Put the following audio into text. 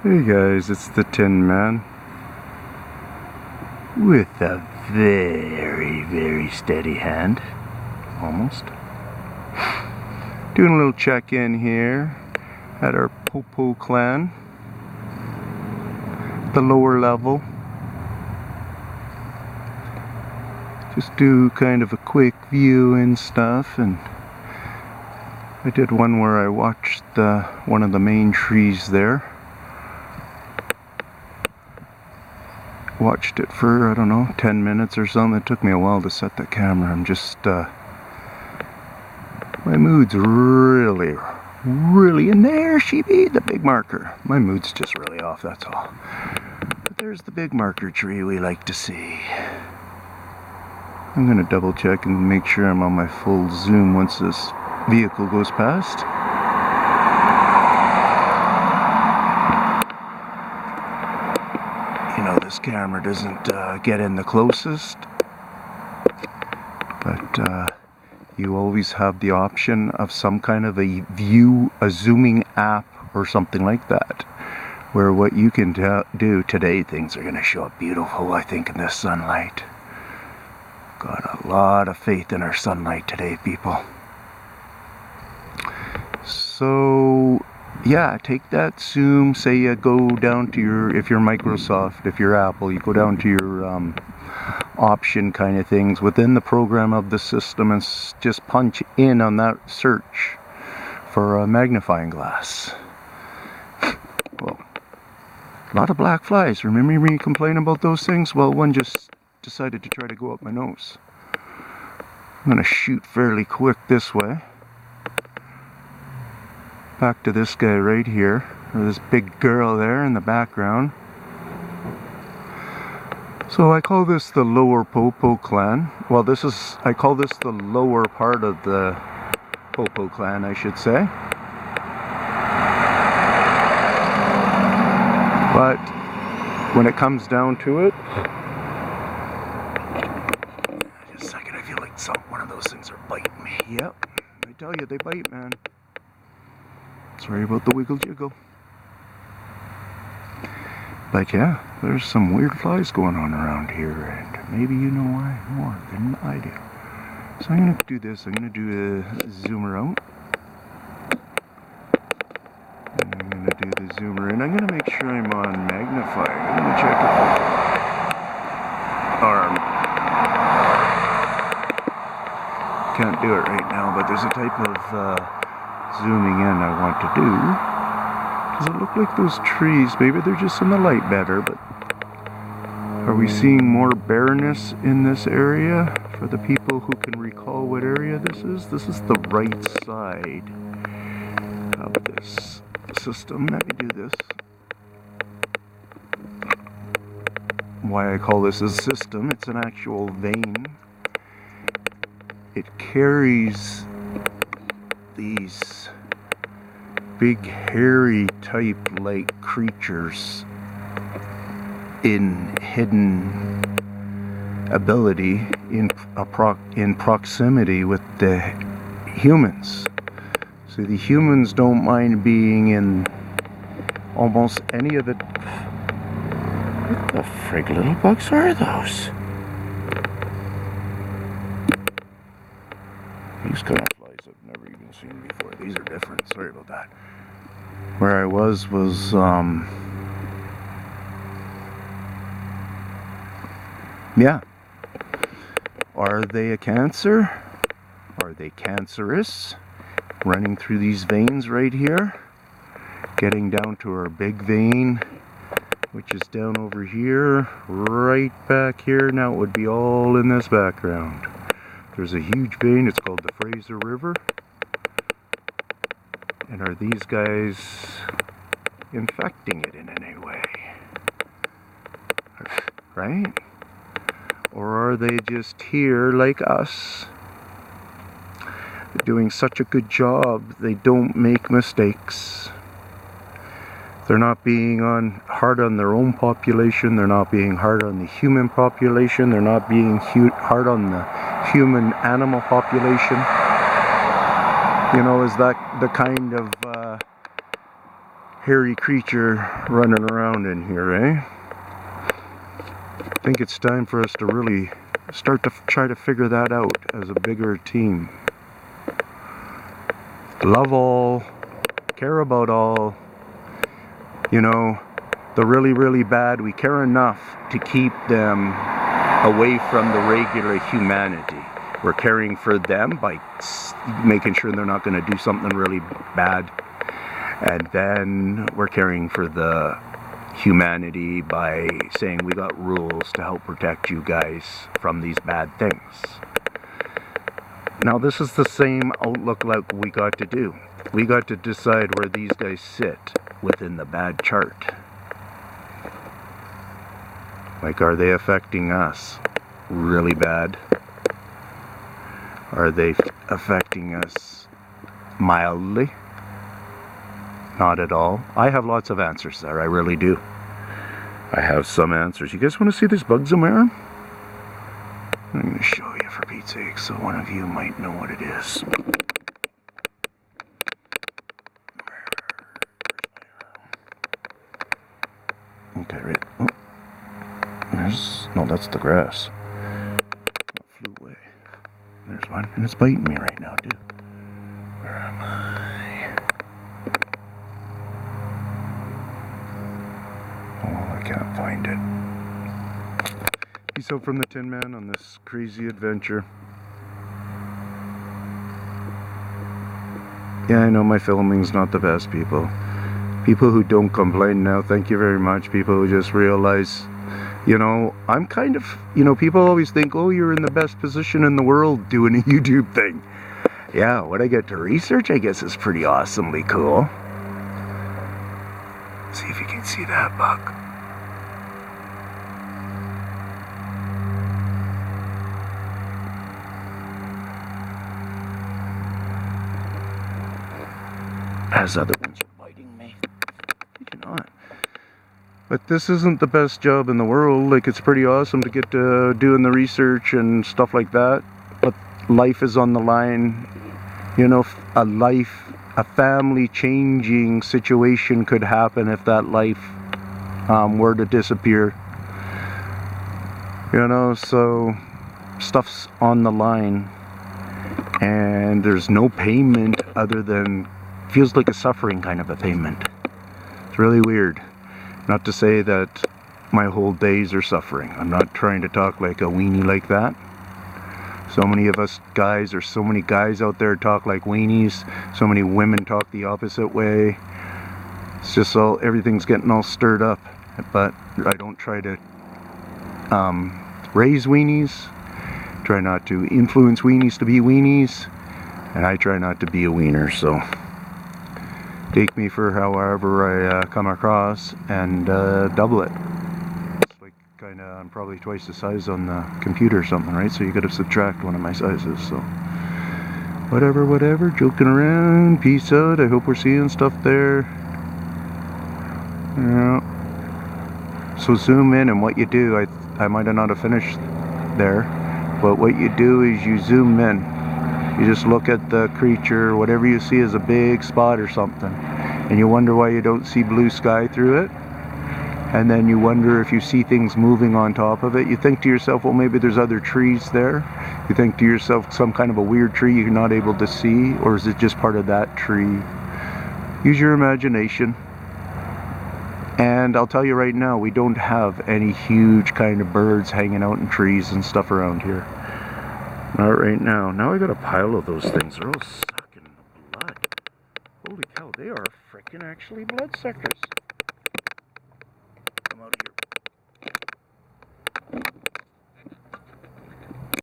Hey guys, it's the Tinman with a very steady hand, almost. Doing a little check-in here at our Popo clan, the lower level. Just do kind of a quick view and stuff, and I did one where I watched one of the main trees there. Watched it for, I don't know, 10 minutes or something. It took me a while to set the camera. I'm just, my mood's really, and there she be, the big marker. My mood's just really off, that's all. But there's the big marker tree we like to see. I'm gonna double check and make sure I'm on my full zoom once this vehicle goes past. You know, this camera doesn't get in the closest, but you always have the option of some kind of a zooming app or something like that, where what you can do today, things are going to show up beautiful, I think, in this sunlight. Got a lot of faith in our sunlight today, people. So yeah, take that zoom, say you go down to your, if you're Microsoft, if you're Apple, you go down to your option kind of things within the program of the system and just punch in on that search for a magnifying glass. Well, a lot of black flies. Remember me complaining about those things? Well, one just decided to try to go up my nose. I'm going to shoot fairly quick this way. Back to this guy right here, or this big girl there in the background. So I call this the lower Popo clan. Well, I call this the lower part of the Popo clan, I should say. But when it comes down to it, just a second, I feel like one of those things are biting me. Yep, I tell you, they bite, man. Sorry about the wiggle jiggle. But yeah, there's some weird flies going on around here, and maybe you know why more than I do. So I'm going to do this. I'm going to do a zoomer out. And I'm going to do the zoomer in. I'm going to make sure I'm on magnifier. I'm going to check if can't do it right now, but there's a type of zooming in I want to do. Does it look like those trees? Maybe they're just in the light better, but are we seeing more bareness in this area? For the people who can recall what area this is the right side of this system. Let me do this. Why I call this a system, it's an actual vein. It carries these big hairy type like creatures in hidden ability in proximity with the humans. So the humans don't mind being in almost any of it. What the frig little bugs are those? These kind of flies I've never even seen before. These are different. Sorry about that. Where I was yeah. Are they a cancer? Are they cancerous? Running through these veins right here. Getting down to our big vein, which is down over here, right back here. Now it would be all in this background. There's a huge vein, it's called the Fraser River. And are these guys infecting it in any way? Right? Or are they just here like us? They're doing such a good job, they don't make mistakes. They're not being hard on their own population, they're not being hard on the human population, they're not being hard on the human animal population. You know, is that the kind of hairy creature running around in here, eh? I think it's time for us to really start to try to figure that out as a bigger team. Love all, care about all. You know, the really, really bad, we care enough to keep them away from the regular humanity. We're caring for them by making sure they're not going to do something really bad. And then we're caring for the humanity by saying we got rules to help protect you guys from these bad things. Now this is the same outlook like we got to do. We got to decide where these guys sit within the bad chart. Like, are they affecting us really bad? Are they affecting us mildly? Not at all. I have lots of answers there, I really do. I have some answers. You guys want to see these bugs in my arm? I'm going to show you for Pete's sake, so one of you might know what it is. Okay, right. Oh. No, that's the grass. It flew away. There's one, and it's biting me right now, too. Where am I? Oh, I can't find it. Peace out from the Tinman on this crazy adventure. Yeah, I know my filming's not the best, people. People who don't complain now, thank you very much. People who just realize, you know, I'm kind of, you know, people always think, oh, you're in the best position in the world doing a YouTube thing. Yeah, what I get to research, I guess, is pretty awesomely cool. See if you can see that bug. As other ones are biting me. Did you not? But this isn't the best job in the world. Like, it's pretty awesome to get to doing the research and stuff like that. But life is on the line. You know, a family-changing situation could happen if that life were to disappear. You know, so stuff's on the line. And there's no payment other than, feels like a suffering kind of a payment. It's really weird. Not to say that my whole days are suffering. I'm not trying to talk like a weenie like that. So many of us guys, or so many guys out there talk like weenies. So many women talk the opposite way. It's just all, everything's getting all stirred up. But I don't try to raise weenies. Try not to influence weenies to be weenies. And I try not to be a wiener, so take me for however I come across and double it. It's like kinda, I'm probably twice the size on the computer or something, right? So you gotta subtract one of my sizes, so whatever, joking around, peace out. I hope we're seeing stuff there. Yeah. So zoom in, and what you do, I might have not have finished there, but what you do is you zoom in. You just look at the creature, whatever you see is a big spot or something, and you wonder why you don't see blue sky through it. And then you wonder if you see things moving on top of it. You think to yourself, well, maybe there's other trees there. You think to yourself, some kind of a weird tree you're not able to see, or is it just part of that tree? Use your imagination. And I'll tell you right now, we don't have any huge kind of birds hanging out in trees and stuff around here. Not right now. Now I got a pile of those things. They're all sucking the blood. Holy cow, they are frickin' actually blood suckers.